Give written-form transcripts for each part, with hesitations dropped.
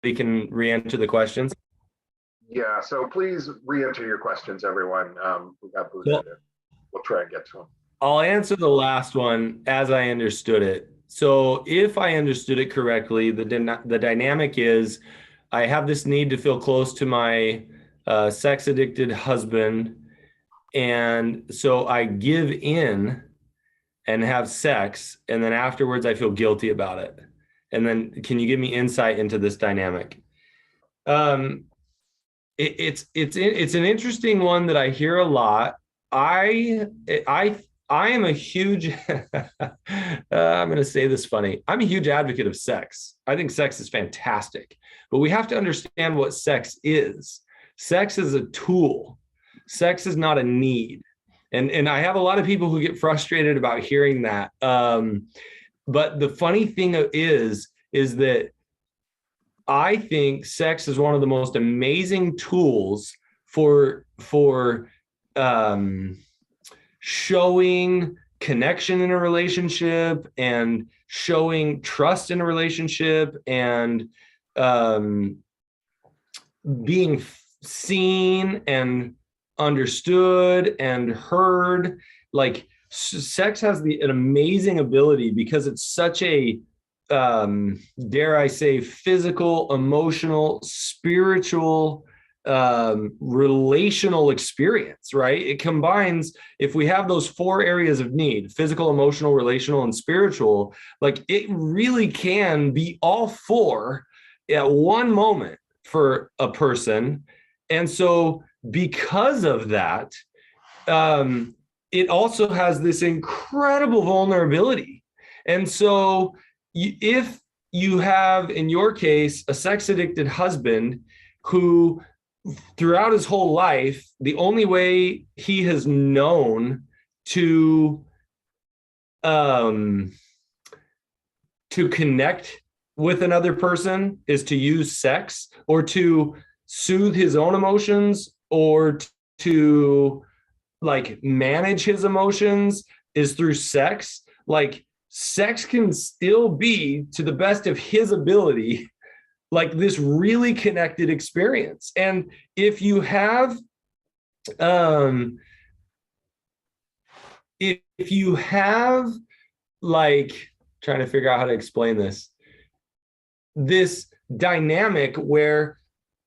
we can re-enter the questions. Yeah, so please re-enter your questions, everyone. We got booted in. We'll try and get to them. I'll answer the last one as I understood it. So if I understood it correctly, the dynamic is I have this need to feel close to my sex-addicted husband, and so I give in and have sex, and then afterwards I feel guilty about it. And then can you give me insight into this dynamic? It's an interesting one that I hear a lot. I am a huge I'm going to say this funny. I'm a huge advocate of sex. I think sex is fantastic, but we have to understand what sex is. Sex is a tool. Sex is not a need. And I have a lot of people who get frustrated about hearing that. But the funny thing is that I think sex is one of the most amazing tools for showing connection in a relationship and showing trust in a relationship and being seen and understood and heard. Like sex has an amazing ability because it's such a dare I say physical, emotional, spiritual, relational experience, right? It combines, if we have those four areas of need, physical, emotional, relational, and spiritual, like it really can be all four at one moment for a person. And so because of that, it also has this incredible vulnerability. And so if you have, in your case, a sex-addicted husband who throughout his whole life, the only way he has known to connect with another person is to use sex or to soothe his own emotions or to like manage his emotions is through sex. Like sex can still be, to the best of his ability, like this really connected experience. And if you have like, trying to figure out how to explain this dynamic where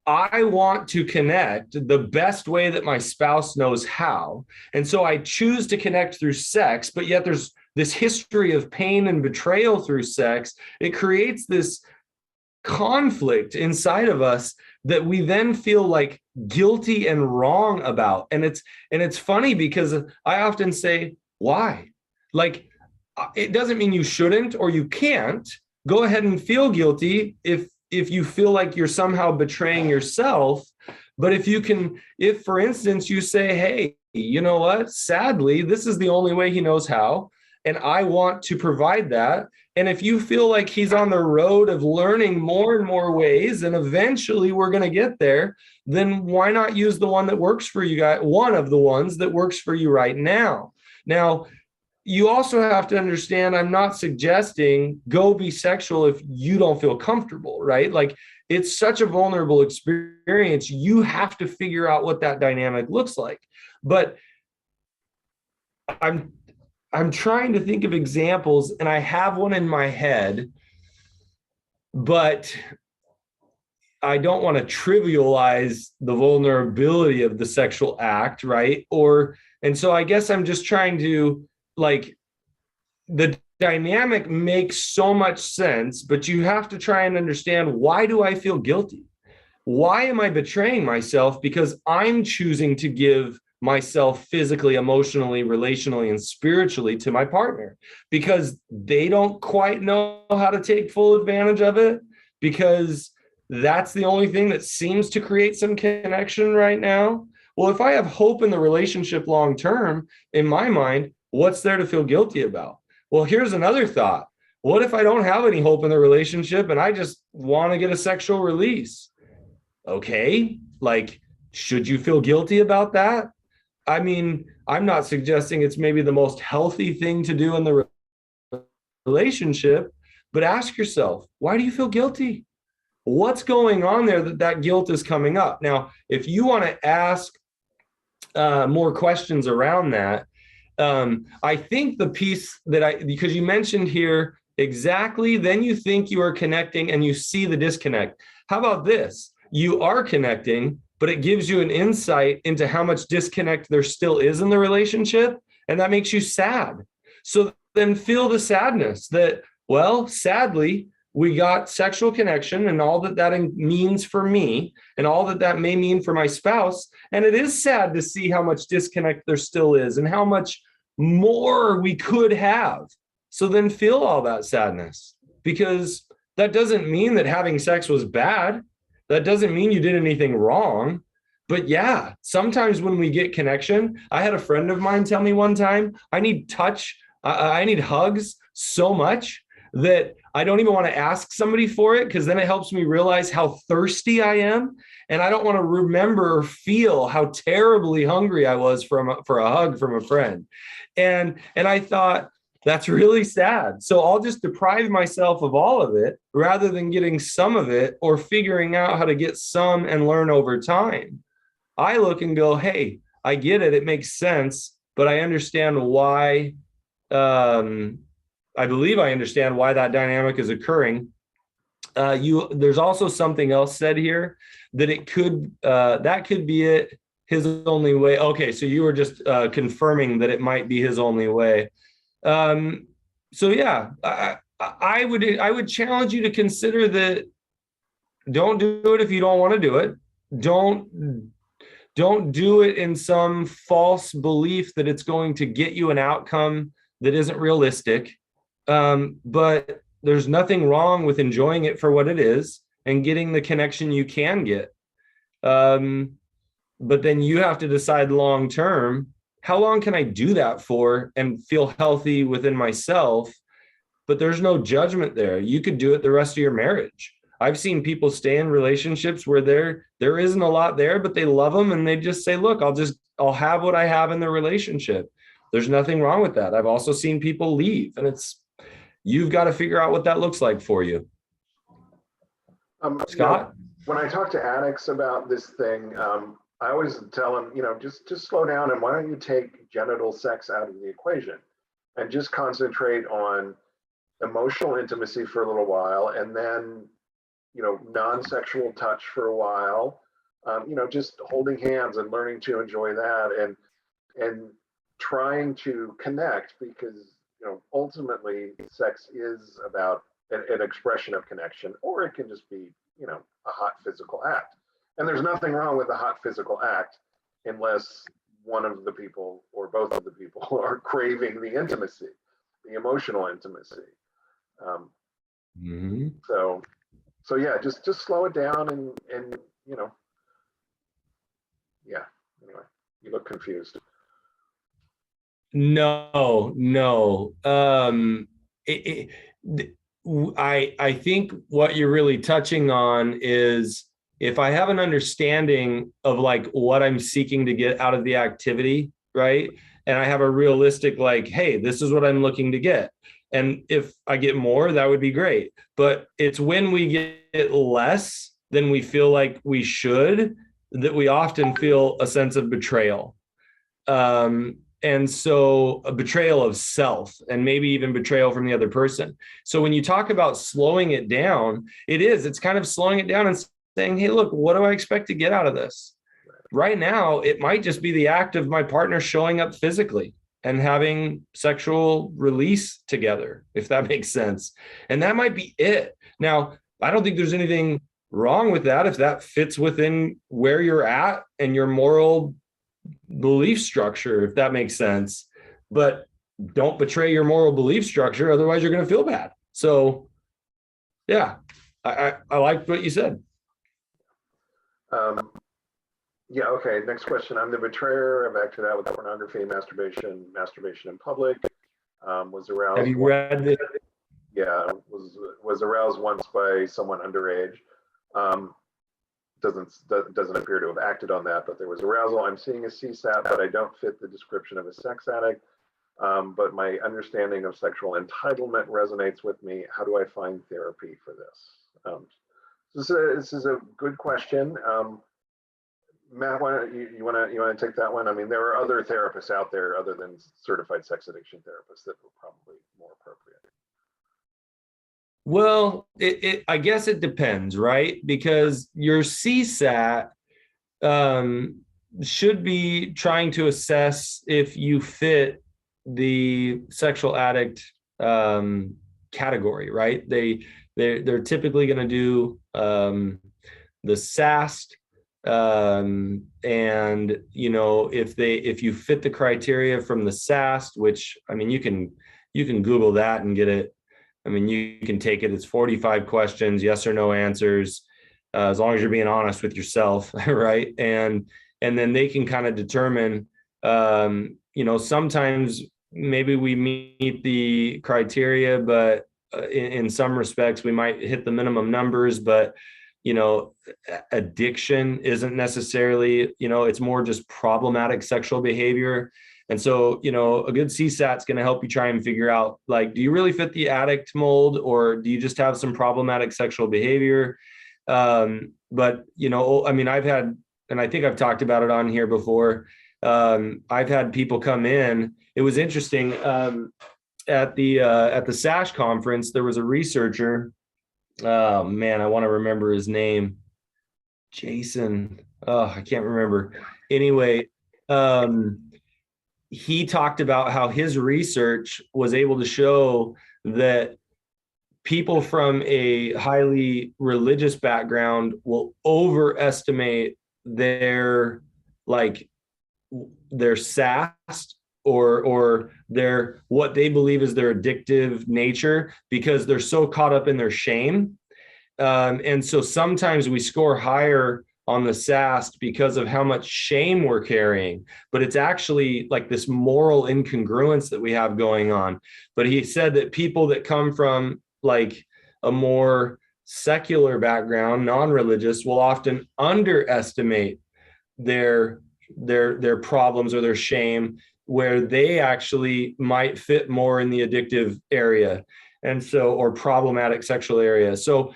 I want to connect the best way that my spouse knows how. And so I choose to connect through sex, but yet there's this history of pain and betrayal through sex. It creates this conflict inside of us that we then feel like guilty and wrong about. And it's funny because I often say, why? Like, it doesn't mean you shouldn't or you can't. Go ahead and feel guilty if you feel like you're somehow betraying yourself. But if for instance, you say, hey, you know what? Sadly, this is the only way he knows how, and I want to provide that. And if you feel like he's on the road of learning more and more ways, and eventually we're going to get there, then why not use the one that works for you guys, one of the ones that works for you right now? Now, you also have to understand, I'm not suggesting go be sexual if you don't feel comfortable, right? Like, it's such a vulnerable experience. You have to figure out what that dynamic looks like. But I'm trying to think of examples, and I have one in my head, but I don't want to trivialize the vulnerability of the sexual act, right? And so I guess I'm just trying to, like, the dynamic makes so much sense, but you have to try and understand, why do I feel guilty? Why am I betraying myself? Because I'm choosing to give myself physically, emotionally, relationally, and spiritually to my partner because they don't quite know how to take full advantage of it, because that's the only thing that seems to create some connection right now. Well, if I have hope in the relationship long term, in my mind, what's there to feel guilty about? Well, here's another thought. What if I don't have any hope in the relationship and I just want to get a sexual release? Okay, like, should you feel guilty about that? I mean, I'm not suggesting it's maybe the most healthy thing to do in the relationship, but ask yourself, why do you feel guilty? what's going on there that guilt is coming up. Now, if you want to ask more questions around that, I think the piece that because you mentioned here exactly, then you think you are connecting and you see the disconnect. How about this? You are connecting, but it gives you an insight into how much disconnect there still is in the relationship. And that makes you sad. So then feel the sadness that, well, sadly, we got sexual connection and all that means for me and all that may mean for my spouse. And it is sad to see how much disconnect there still is and how much more we could have. So then feel all that sadness, because that doesn't mean that having sex was bad. That doesn't mean you did anything wrong. But yeah, sometimes when we get connection, I had a friend of mine tell me one time, I need touch, I need hugs so much that I don't even want to ask somebody for it, because then it helps me realize how thirsty I am. And I don't want to remember or feel how terribly hungry I was for a hug from a friend. And I thought, that's really sad. So I'll just deprive myself of all of it rather than getting some of it or figuring out how to get some and learn over time. I look and go, hey, I get it. It makes sense, but I understand why. I believe I understand why that dynamic is occurring. There's also something else said here that that could be it, his only way. Okay, so you were just confirming that it might be his only way. So yeah, I would challenge you to consider that. Don't do it if you don't want to do it. Don't do it in some false belief that it's going to get you an outcome that isn't realistic. But there's nothing wrong with enjoying it for what it is and getting the connection you can get. But then you have to decide long term, how long can I do that for and feel healthy within myself? But there's no judgment there. You could do it the rest of your marriage. I've seen people stay in relationships where there isn't a lot there, but they love them and they just say, look, I'll have what I have in the relationship. There's nothing wrong with that. I've also seen people leave, and you've got to figure out what that looks like for you. Scott? When I talk to addicts about this thing, I always tell them, just slow down, and why don't you take genital sex out of the equation and just concentrate on emotional intimacy for a little while, and then, non-sexual touch for a while, just holding hands and learning to enjoy that, and trying to connect, because, ultimately sex is about an expression of connection, or it can just be, a hot physical act. And there's nothing wrong with a hot physical act unless one of the people or both of the people are craving the intimacy, the emotional intimacy. So yeah, just slow it down and yeah. Anyway, you look confused. No. I think what you're really touching on is, if I have an understanding of like what I'm seeking to get out of the activity, right? And I have a realistic, like, hey, this is what I'm looking to get. And if I get more, that would be great. But it's when we get less than we feel like we should, that we often feel a sense of betrayal. And so a betrayal of self, and maybe even betrayal from the other person. So when you talk about slowing it down, it's kind of slowing it down and saying, hey, look, what do I expect to get out of this? Right now, it might just be the act of my partner showing up physically and having sexual release together, if that makes sense. And that might be it. Now, I don't think there's anything wrong with that if that fits within where you're at and your moral belief structure, if that makes sense. But don't betray your moral belief structure, otherwise you're going to feel bad. So yeah, I liked what you said. Yeah, okay, next question. I'm the betrayer. I've acted out with pornography, masturbation in public. Was aroused. Have you read this? Yeah, was aroused once by someone underage. Doesn't appear to have acted on that, but there was arousal. I'm seeing a CSAT, but I don't fit the description of a sex addict. But my understanding of sexual entitlement resonates with me. How do I find therapy for this? This is a good question. Matt, why don't you want to take that one? I mean, there are other therapists out there other than certified sex addiction therapists that are probably more appropriate. Well, I guess it depends, right? Because your CSAT should be trying to assess if you fit the sexual addict category, right? They're typically going to do the SAST, and if you fit the criteria from the SAST, which I mean you can Google that and get it. I mean, you can take it. It's 45 questions, yes or no answers, as long as you're being honest with yourself, right? And then they can kind of determine, sometimes maybe we meet the criteria, but in some respects we might hit the minimum numbers, but addiction isn't necessarily, it's more just problematic sexual behavior. And so, a good CSAT is going to help you try and figure out, like, do you really fit the addict mold, or do you just have some problematic sexual behavior? But, I mean, I've had, and I think I've talked about it on here before. I've had people come in. It was interesting. At the SASH conference, there was a researcher. Oh man, I want to remember his name. Jason. Oh, I can't remember. Anyway, he talked about how his research was able to show that people from a highly religious background will overestimate their SAST or their what they believe is their addictive nature, because they're so caught up in their shame. And so sometimes we score higher on the SAST because of how much shame we're carrying, but it's actually like this moral incongruence that we have going on. But he said that people that come from like a more secular background, non-religious, will often underestimate their problems or their shame, where they actually might fit more in the addictive area, and so, or problematic sexual area. So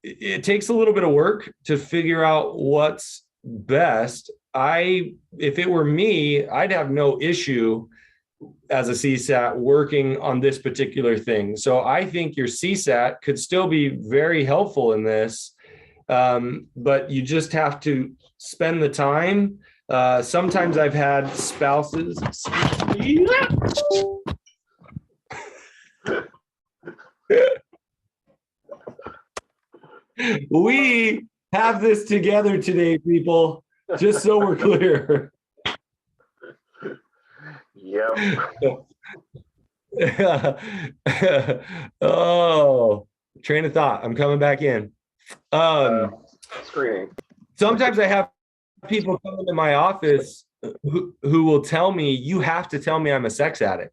it takes a little bit of work to figure out what's best. If it were me, I'd have no issue as a CSAT working on this particular thing. So I think your CSAT could still be very helpful in this, but you just have to spend the time. Sometimes I've had spouses. We have this together today, people, just so we're clear. Yep. Oh, train of thought. I'm coming back in. Screening. Sometimes I have people come into my office who will tell me, you have to tell me I'm a sex addict.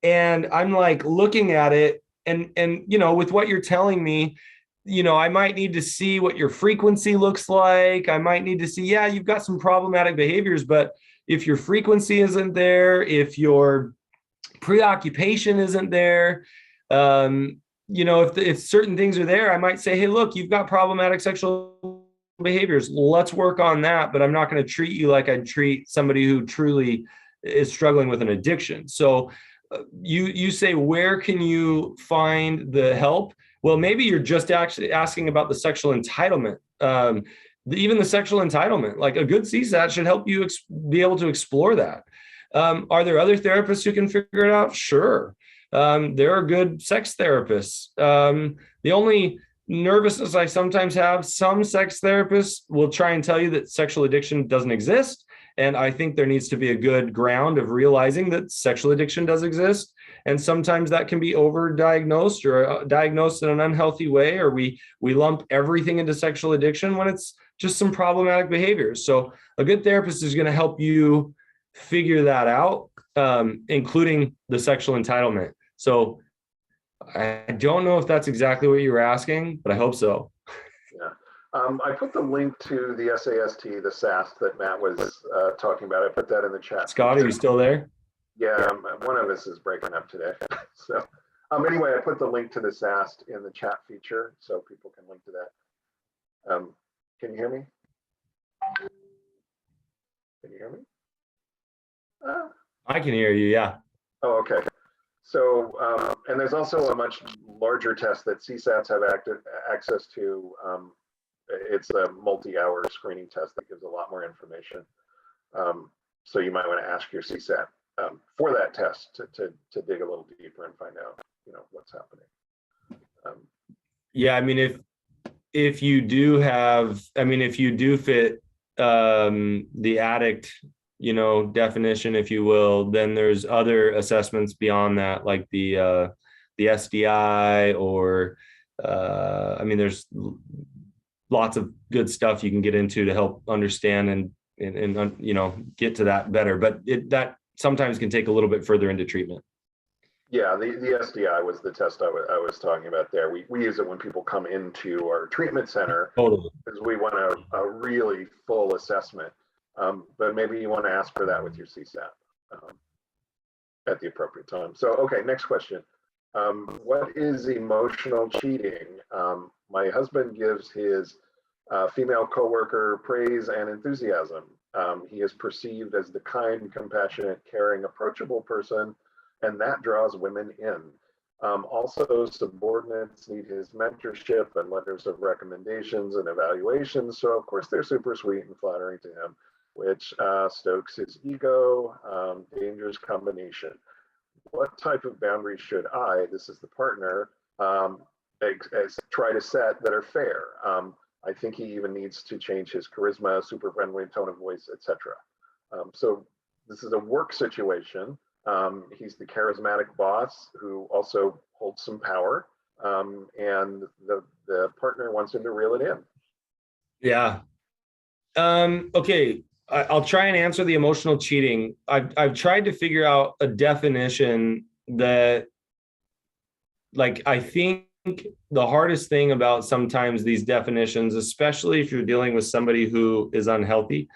And I'm like looking at it, and with what you're telling me, I might need to see what your frequency looks like. I might need to see, yeah, you've got some problematic behaviors, but if your frequency isn't there, if your preoccupation isn't there, if certain things are there, I might say, hey, look, you've got problematic sexual behaviors. Let's work on that, but I'm not going to treat you like I'd treat somebody who truly is struggling with an addiction. So you say, where can you find the help? Well, maybe you're just actually asking about the sexual entitlement. Even the sexual entitlement, like a good CSAT should help you be able to explore that. Are there other therapists who can figure it out? Sure. There are good sex therapists. The only nervousness I sometimes have, some sex therapists will try and tell you that sexual addiction doesn't exist. And I think there needs to be a good ground of realizing that sexual addiction does exist. And sometimes that can be overdiagnosed or diagnosed in an unhealthy way, or we lump everything into sexual addiction when it's just some problematic behaviors. So a good therapist is going to help you figure that out, including the sexual entitlement. So I don't know if that's exactly what you were asking, but I hope so. Yeah. I put the link to the SAST, the SAST that Matt was talking about. I put that in the chat. Scott, are you still there? Yeah, one of us is breaking up today. So anyway, I put the link to the SAST in the chat feature so people can link to that. Can you hear me? Can you hear me? I can hear you. Yeah. Oh, okay. So, and there's also a much larger test that CSATs have access to. It's a multi-hour screening test that gives a lot more information. So you might want to ask your CSAT for that test to dig a little deeper and find out, what's happening. Yeah. I mean, if you do fit the addict, definition, if you will, then there's other assessments beyond that, like the SDI, or there's lots of good stuff you can get into to help understand and get to that better. But that sometimes can take a little bit further into treatment. Yeah, the SDI was the test I was talking about there. We use it when people come into our treatment center. Totally. Because we want a really full assessment. But maybe you want to ask for that with your CSAT at the appropriate time. So, okay, next question. What is emotional cheating? My husband gives his female coworker praise and enthusiasm. He is perceived as the kind, compassionate, caring, approachable person, and that draws women in. Also, subordinates need his mentorship and letters of recommendations and evaluations. So, of course, they're super sweet and flattering to him, which stokes his ego. Dangerous combination. What type of boundaries should I, this is the partner, try to set that are fair? I think he even needs to change his charisma, super friendly tone of voice, etc. So this is a work situation. He's the charismatic boss who also holds some power, and the partner wants him to reel it in. Yeah. Okay. I'll try and answer the emotional cheating. I've tried to figure out a definition that, like, I think the hardest thing about sometimes these definitions, especially if you're dealing with somebody who is unhealthy,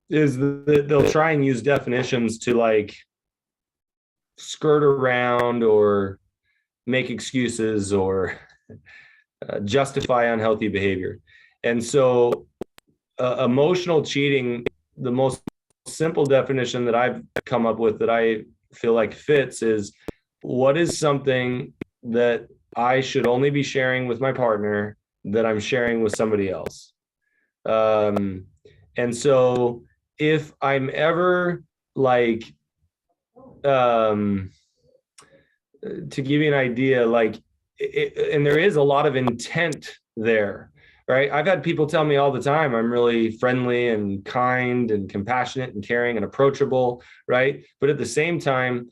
is that they'll try and use definitions to, like, skirt around or make excuses or justify unhealthy behavior. And so emotional cheating, the most simple definition that I've come up with that I feel like fits is, what is something that I should only be sharing with my partner that I'm sharing with somebody else? And so if I'm ever, like, to give you an idea, like, and there is a lot of intent there, right? I've had people tell me all the time, I'm really friendly and kind and compassionate and caring and approachable, right? But at the same time,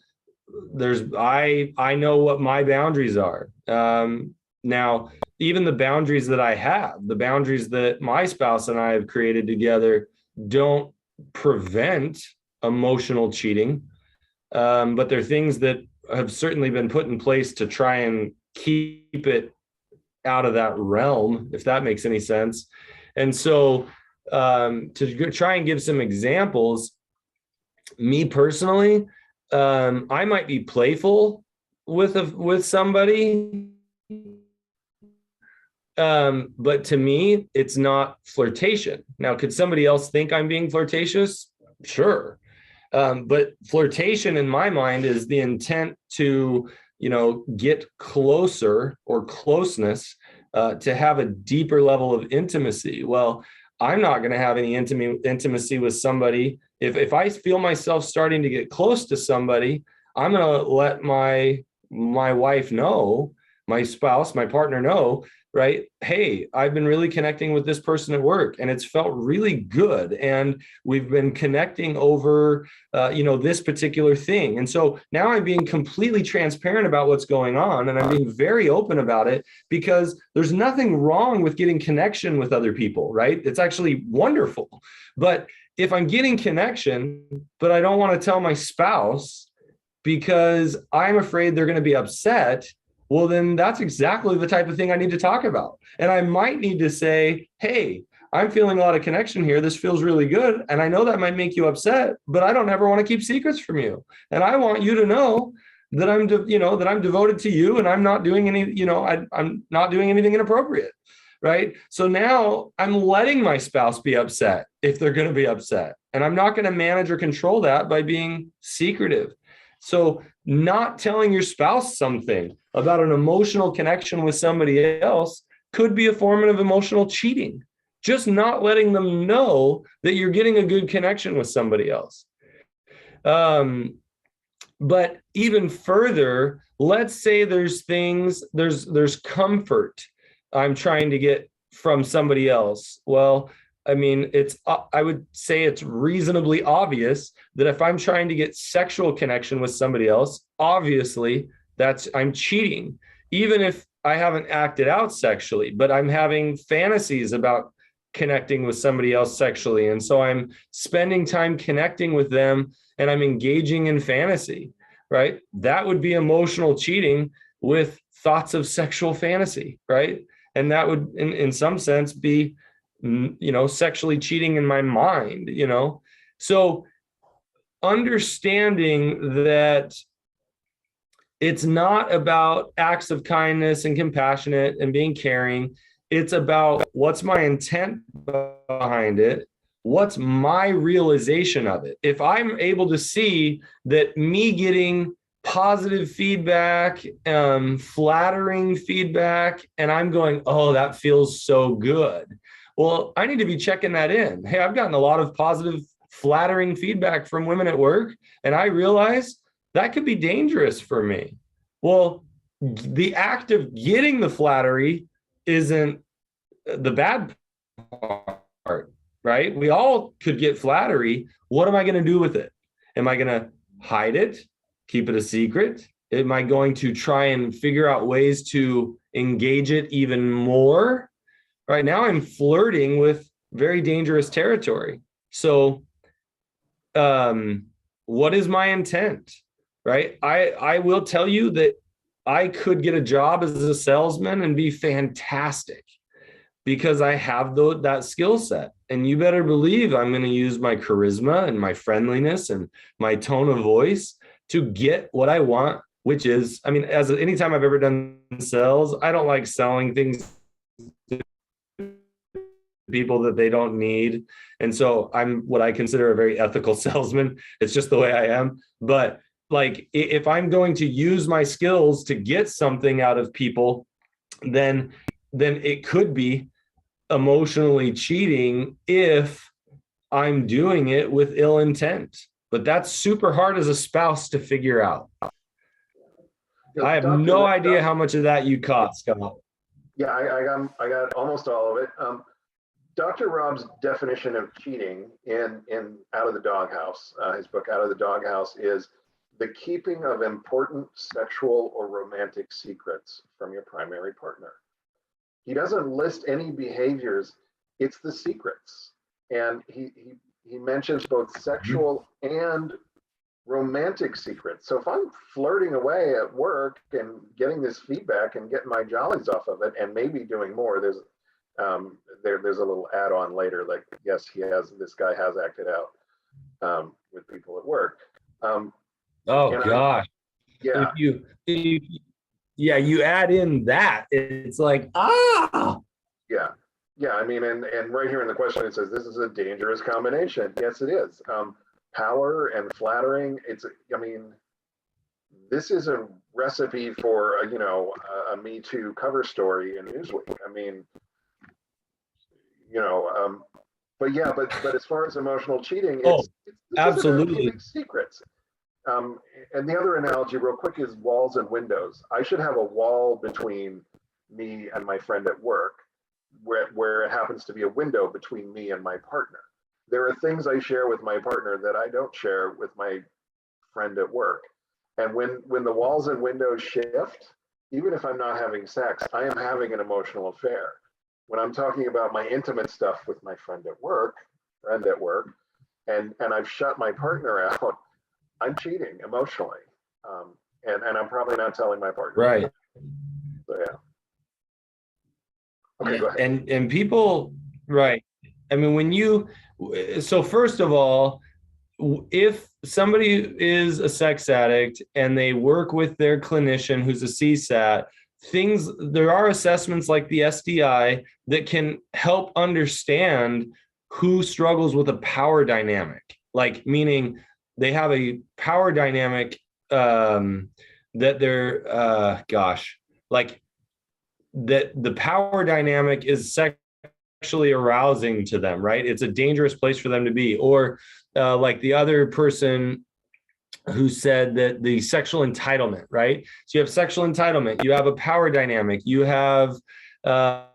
I know what my boundaries are. Now, even the boundaries that I have, the boundaries that my spouse and I have created together, don't prevent emotional cheating. But they're things that have certainly been put in place to try and keep it out of that realm, if that makes any sense. And so to try and give some examples, me personally, I might be playful with somebody, but to me, it's not flirtation. Now, could somebody else think I'm being flirtatious? Sure. But flirtation in my mind is the intent to, get closer or closeness, to have a deeper level of intimacy. Well, I'm not going to have any intimacy with somebody. If I feel myself starting to get close to somebody, I'm going to let my wife know, my spouse, my partner know, right? Hey, I've been really connecting with this person at work, and it's felt really good. And we've been connecting over, this particular thing. And so now I'm being completely transparent about what's going on, and I'm being very open about it, because there's nothing wrong with getting connection with other people, right? It's actually wonderful. But if I'm getting connection, but I don't want to tell my spouse because I'm afraid they're going to be upset, well, then that's exactly the type of thing I need to talk about. And I might need to say, hey, I'm feeling a lot of connection here. This feels really good. And I know that might make you upset, but I don't ever want to keep secrets from you. And I want you to know that I'm devoted to you, and I'm not doing I'm not doing anything inappropriate. right? So now I'm letting my spouse be upset if they're going to be upset. And I'm not going to manage or control that by being secretive. So not telling your spouse something about an emotional connection with somebody else could be a form of emotional cheating. Just not letting them know that you're getting a good connection with somebody else. But even further, let's say there's comfort I'm trying to get from somebody else. Well, I mean, I would say it's reasonably obvious that if I'm trying to get sexual connection with somebody else, obviously I'm cheating, even if I haven't acted out sexually, but I'm having fantasies about connecting with somebody else sexually. And so I'm spending time connecting with them and I'm engaging in fantasy, right? That would be emotional cheating with thoughts of sexual fantasy, right? And that would, in some sense, be, sexually cheating in my mind, So understanding that it's not about acts of kindness and compassionate and being caring. It's about what's my intent behind it. What's my realization of it? If I'm able to see that me getting positive feedback, flattering feedback, and I'm going, oh, that feels so good. Well, I need to be checking that in. Hey, I've gotten a lot of positive, flattering feedback from women at work, and I realize that could be dangerous for me. Well, the act of getting the flattery isn't the bad part, right? We all could get flattery. What am I going to do with it? Am I going to hide it, keep it a secret? Am I going to try and figure out ways to engage it even more? Right now, I'm flirting with very dangerous territory. So, what is my intent? Right? I will tell you that I could get a job as a salesman and be fantastic because I have that skill set. And you better believe I'm going to use my charisma and my friendliness and my tone of voice to get what I want, which is, I mean, anytime I've ever done sales, I don't like selling things to people that they don't need. And so I'm what I consider a very ethical salesman. It's just the way I am. But like, if I'm going to use my skills to get something out of people, then it could be emotionally cheating if I'm doing it with ill intent. But that's super hard as a spouse to figure out. I have no idea how much of that you caught, Scott. Yeah, I got almost all of it. Dr. Rob's definition of cheating in Out of the Doghouse, his book Out of the Doghouse, is the keeping of important sexual or romantic secrets from your primary partner. He doesn't list any behaviors, it's the secrets. And he mentions both sexual and romantic secrets. So if I'm flirting away at work and getting this feedback and getting my jollies off of it and maybe doing more, there's a little add-on later, like, yes, this guy has acted out with people at work. Gosh. Yeah. You add in that, it's like, Yeah, I mean, and right here in the question, it says, this is a dangerous combination. Yes, it is. Power and flattering, this is a recipe for, a Me Too cover story in Newsweek. I mean, but as far as emotional cheating, it's absolutely keeping secrets. And the other analogy real quick is walls and windows. I should have a wall between me and my friend at work where it happens to be a window between me and my partner. There are things I share with my partner that I don't share with my friend at work. And when the walls and windows shift, even if I'm not having sex, I am having an emotional affair. When I'm talking about my intimate stuff with my friend at work, and I've shut my partner out, I'm cheating emotionally, and I'm probably not telling my partner. Right. So yeah. Okay, go ahead. And people, right? I mean, so first of all, if somebody is a sex addict and they work with their clinician who's a CSAT, there are assessments like the SDI that can help understand who struggles with a power dynamic, like meaning they have a power dynamic that they're like that the power dynamic is sexually arousing to them, right? It's a dangerous place for them to be. Or like the other person who said that the sexual entitlement, right? So you have sexual entitlement, you have a power dynamic, you have my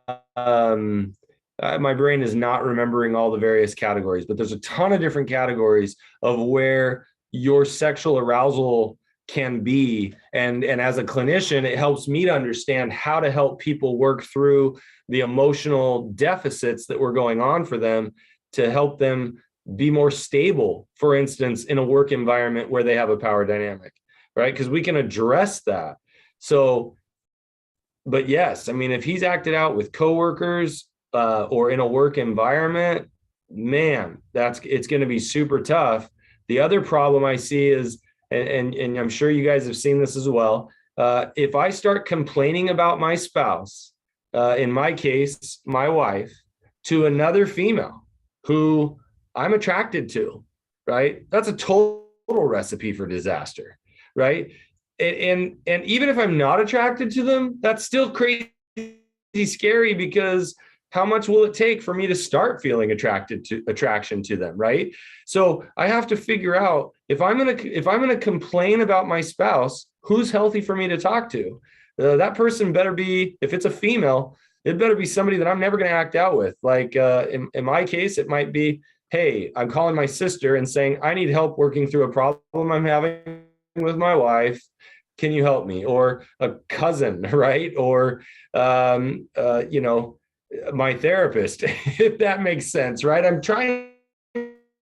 brain is not remembering all the various categories, but there's a ton of different categories of where your sexual arousal can be. And as a clinician, it helps me to understand how to help people work through the emotional deficits that were going on for them to help them be more stable, for instance, in a work environment where they have a power dynamic, right? Because we can address that. So, but yes, I mean, if he's acted out with coworkers or in a work environment, man, it's going to be super tough. The other problem I see is, and I'm sure you guys have seen this as well, if I start complaining about my spouse, in my case, my wife, to another female who I'm attracted to, right? That's a total recipe for disaster, right? And even if I'm not attracted to them, that's still crazy scary, because how much will it take for me to start feeling attraction to them, right? So I have to figure out if I'm gonna complain about my spouse, who's healthy for me to talk to. That person better be, if it's a female, it better be somebody that I'm never going to act out with. Like in my case, it might be, hey, I'm calling my sister and saying, I need help working through a problem I'm having with my wife. Can you help me? Or a cousin, right? Or, my therapist, if that makes sense, right? I'm trying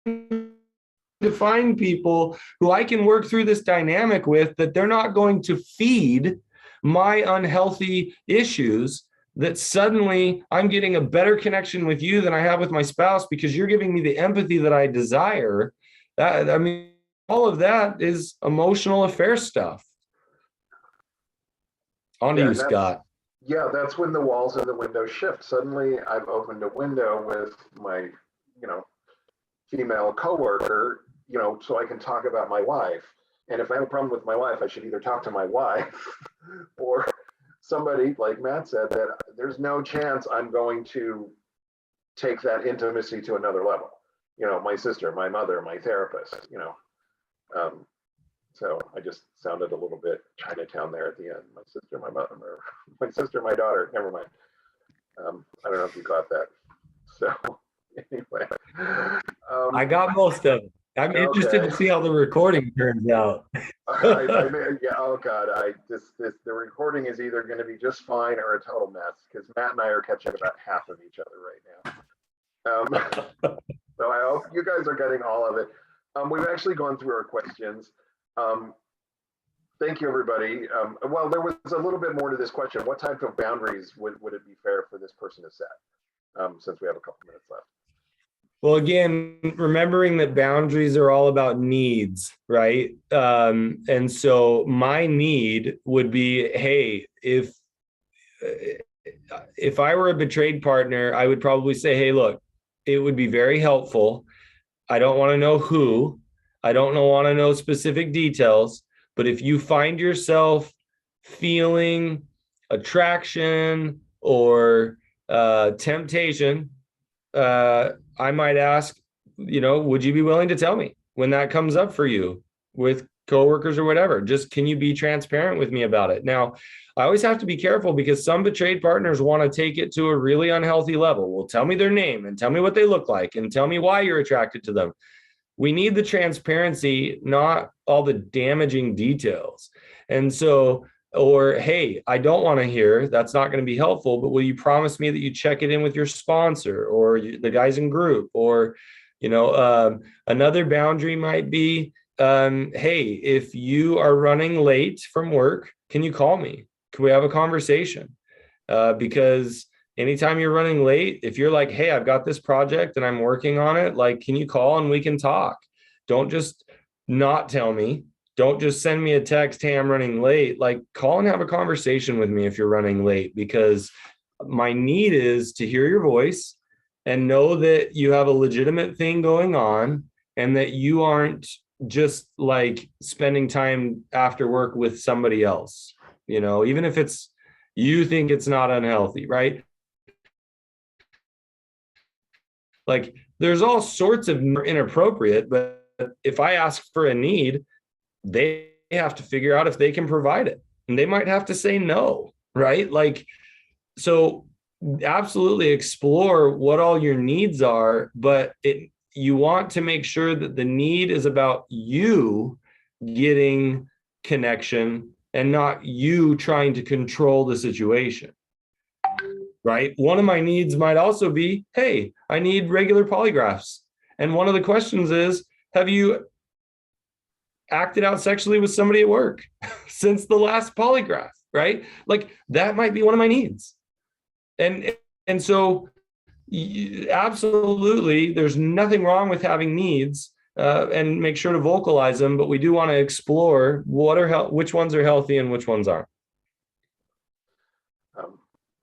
to find people who I can work through this dynamic with, that they're not going to feed my unhealthy issues, that suddenly I'm getting a better connection with you than I have with my spouse because you're giving me the empathy that I desire. I mean, all of that is emotional affair stuff. On to you, Scott. Yeah, that's when the walls in the window shift. Suddenly I've opened a window with my, female coworker, so I can talk about my wife. And if I have a problem with my wife, I should either talk to my wife or somebody, like Matt said, that there's no chance I'm going to take that intimacy to another level. My sister, my mother, my therapist, so I just sounded a little bit Chinatown there at the end. My sister, my mother, my sister, my daughter, never mind. I don't know if you got that. So anyway. I got most of it. I'm interested to see how the recording turns out. Yeah. Oh God. The recording is either going to be just fine or a total mess, because Matt and I are catching about half of each other right now. So I hope you guys are getting all of it. We've actually gone through our questions. Thank you, everybody. Well, there was a little bit more to this question. What type of boundaries would it be fair for this person to set? Since we have a couple minutes left. Well, again, remembering that boundaries are all about needs, right? And so my need would be, hey, if I were a betrayed partner, I would probably say, hey, look, it would be very helpful. I don't want to know who. I don't want to know specific details. But if you find yourself feeling attraction or temptation, I might ask, would you be willing to tell me when that comes up for you with coworkers or whatever? Just, can you be transparent with me about it? Now, I always have to be careful, because some betrayed partners want to take it to a really unhealthy level. Well, tell me their name and tell me what they look like and tell me why you're attracted to them. We need the transparency, not all the damaging details. And so, or, hey, I don't want to hear, that's not going to be helpful, but will you promise me that you check it in with your sponsor or the guys in group? Or, another boundary might be, hey, if you are running late from work, can you call me? Can we have a conversation? Because anytime you're running late, if you're like, hey, I've got this project and I'm working on it, like, can you call and we can talk? Don't just not tell me. Don't just send me a text, hey, I'm running late. Like, call and have a conversation with me if you're running late, because my need is to hear your voice and know that you have a legitimate thing going on and that you aren't just like spending time after work with somebody else, even if you think it's not unhealthy, right? Like, there's all sorts of inappropriate, but if I ask for a need, they have to figure out if they can provide it. And they might have to say no, right? Like, so absolutely explore what all your needs are, but you want to make sure that the need is about you getting connection and not you trying to control the situation. Right? One of my needs might also be, hey, I need regular polygraphs. And one of the questions is, have you acted out sexually with somebody at work since the last polygraph? Right? Like, that might be one of my needs. And so absolutely, there's nothing wrong with having needs, and make sure to vocalize them, but we do want to explore which ones are healthy and which ones aren't.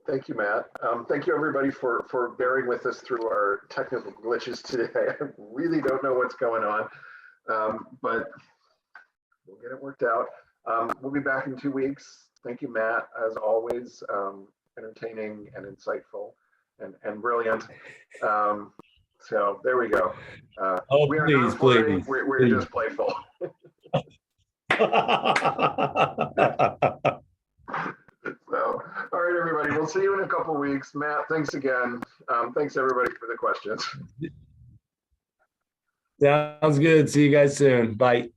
Thank you, Matt. Thank you, everybody, for bearing with us through our technical glitches today. I really don't know what's going on, but we'll get it worked out. We'll be back in 2 weeks. Thank you, Matt, as always, entertaining and insightful and brilliant. So there we go. We are not flirting, we're just playful. So, all right, everybody, we'll see you in a couple of weeks. Matt, thanks again. Thanks, everybody, for the questions. Sounds good. See you guys soon. Bye.